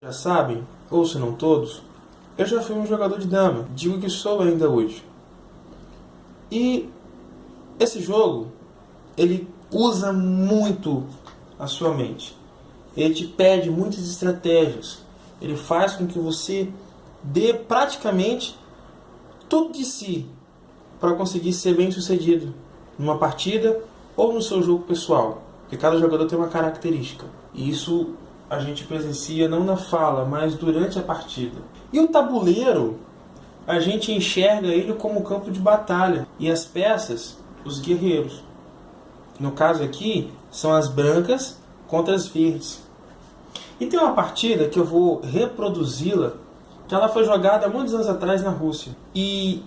Já sabem, ou se não todos, eu já fui um jogador de dama, digo que sou ainda hoje. E esse jogo, ele usa muito a sua mente. Ele te pede muitas estratégias. Ele faz com que você dê praticamente tudo de si para conseguir ser bem sucedido numa partida ou no seu jogo pessoal. Porque cada jogador tem uma característica. E isso a gente presencia não na fala, mas durante a partida. E o tabuleiro, a gente enxerga ele como campo de batalha. E as peças, os guerreiros. No caso aqui, são as brancas contra as verdes. E tem uma partida que eu vou reproduzi-la, que ela foi jogada há muitos anos atrás na Rússia. E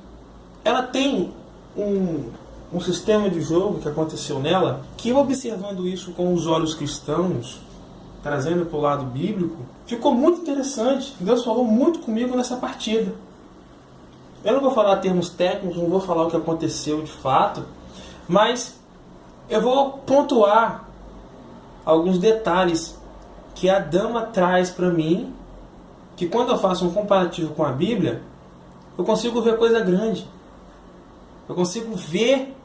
ela tem um sistema de jogo que aconteceu nela, que eu observando isso com os olhos cristãos, trazendo para o lado bíblico, ficou muito interessante. Deus falou muito comigo nessa partida. Eu não vou falar termos técnicos, não vou falar o que aconteceu de fato, mas eu vou pontuar alguns detalhes que a dama traz para mim, que quando eu faço um comparativo com a Bíblia, eu consigo ver coisa grande. Eu consigo ver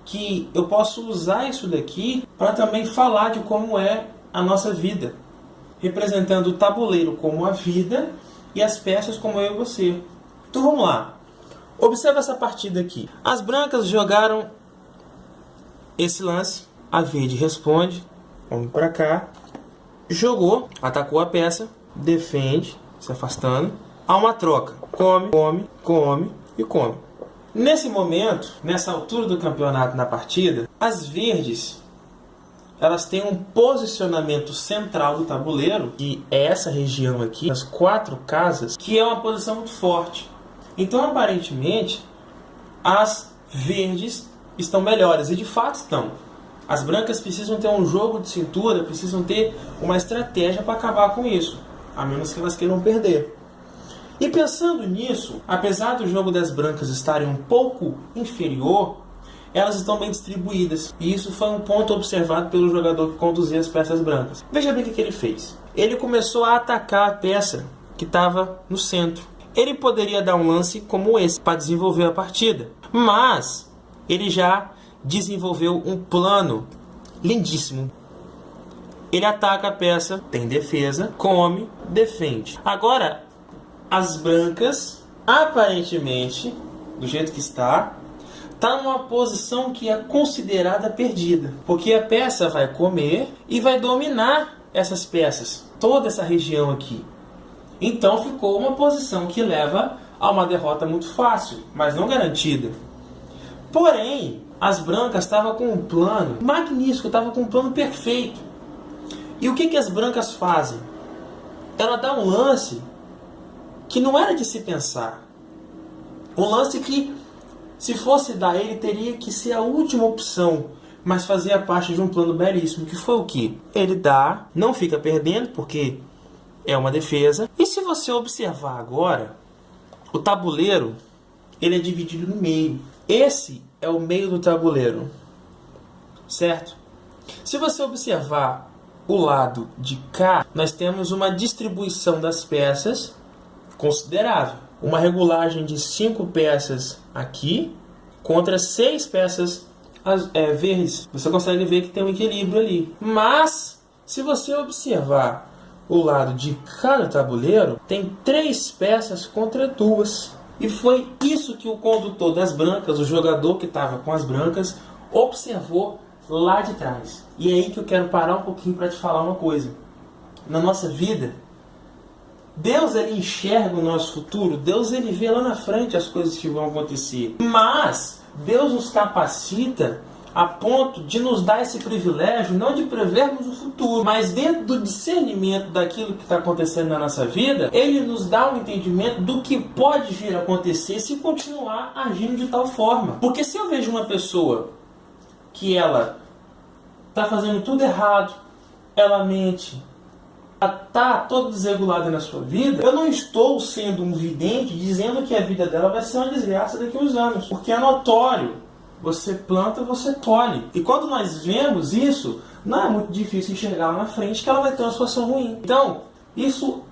que eu posso usar isso daqui para também falar de como é a nossa vida, representando o tabuleiro como a vida e as peças como eu e você. Então vamos lá. Observa essa partida aqui. As brancas jogaram esse lance. A verde responde. Vamos para cá. Jogou, atacou a peça, defende, se afastando. Há uma troca. Come, come, come e come. Nesse momento, nessa altura do campeonato na partida, as verdes, elas têm um posicionamento central do tabuleiro, que é essa região aqui, as 4 casas, que é uma posição muito forte. Então, aparentemente, as verdes estão melhores, e de fato estão. As brancas precisam ter um jogo de cintura, precisam ter uma estratégia para acabar com isso, a menos que elas queiram perder. E pensando nisso, apesar do jogo das brancas estarem um pouco inferior, elas estão bem distribuídas. E isso foi um ponto observado pelo jogador que conduzia as peças brancas. Veja bem o que ele fez. Ele começou a atacar a peça que estava no centro. Ele poderia dar um lance como esse para desenvolver a partida, mas ele já desenvolveu um plano lindíssimo. Ele ataca a peça, tem defesa, come, defende. Agora, as brancas, aparentemente, do jeito que está numa posição que é considerada perdida. Porque a peça vai comer e vai dominar essas peças, toda essa região aqui. Então ficou uma posição que leva a uma derrota muito fácil, mas não garantida. Porém, as brancas estavam com um plano magnífico, estavam com um plano perfeito. E o que as brancas fazem? Ela dá um lance que não era de se pensar. Um lance que, se fosse dar ele, teria que ser a última opção, mas fazia parte de um plano belíssimo, que foi o que? Ele dá, não fica perdendo, porque é uma defesa. E se você observar agora, o tabuleiro, ele é dividido no meio. Esse é o meio do tabuleiro, certo? Se você observar o lado de cá, nós temos uma distribuição das peças considerável. Uma regulagem de 5 peças aqui contra 6 peças verdes. Você consegue ver que tem um equilíbrio ali. Mas, se você observar o lado de cada tabuleiro, tem 3 peças contra 2. E foi isso que o condutor das brancas, o jogador que estava com as brancas, observou lá de trás. E é aí que eu quero parar um pouquinho para te falar uma coisa. Na nossa vida, Deus, ele enxerga o nosso futuro. Deus, ele vê lá na frente as coisas que vão acontecer. Mas Deus nos capacita a ponto de nos dar esse privilégio, não de prevermos o futuro, mas dentro do discernimento daquilo que está acontecendo na nossa vida, ele nos dá um entendimento do que pode vir a acontecer se continuar agindo de tal forma. Porque se eu vejo uma pessoa que ela está fazendo tudo errado, ela mente, está toda desregulada na sua vida, eu não estou sendo um vidente dizendo que a vida dela vai ser uma desgraça daqui a uns anos, porque é notório. Você planta, você colhe. E quando nós vemos isso, não é muito difícil enxergar lá na frente que ela vai ter uma situação ruim. Então, Isso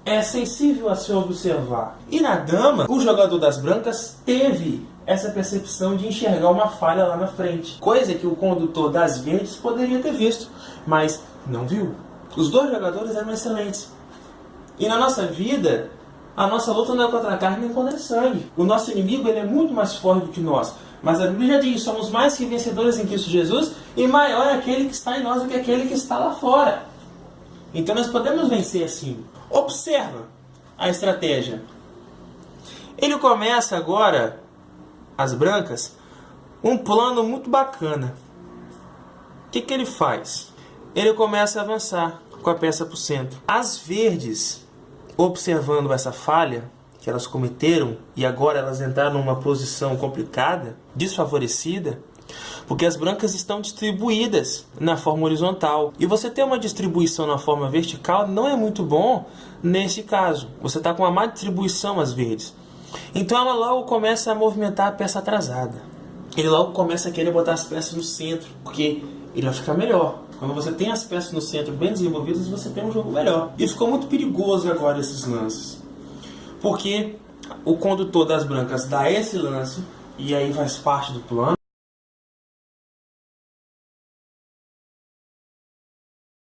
é sensível a se observar. E na dama, o jogador das brancas teve essa percepção de enxergar uma falha lá na frente. Coisa que o condutor das verdes poderia ter visto, mas não viu. Os dois jogadores eram excelentes. E na nossa vida, a nossa luta não é contra a carne nem contra a sangue. O nosso inimigo ele é muito mais forte do que nós. Mas a Bíblia já diz, somos mais que vencedores em Cristo Jesus, e maior é aquele que está em nós do que aquele que está lá fora. Então nós podemos vencer assim. Observa a estratégia. Ele começa agora, as brancas, um plano muito bacana. O que ele faz? Ele começa a avançar com a peça para o centro. As verdes, observando essa falha que elas cometeram, e agora elas entraram numa posição complicada, desfavorecida, porque as brancas estão distribuídas na forma horizontal. E você ter uma distribuição na forma vertical não é muito bom nesse caso. Você está com uma má distribuição às verdes. Então ela logo começa a movimentar a peça atrasada. Ele logo começa a querer botar as peças no centro, porque ele vai ficar melhor. Quando você tem as peças no centro bem desenvolvidas, você tem um jogo melhor. E ficou muito perigoso agora esses lances. Porque o condutor das brancas dá esse lance, e aí faz parte do plano.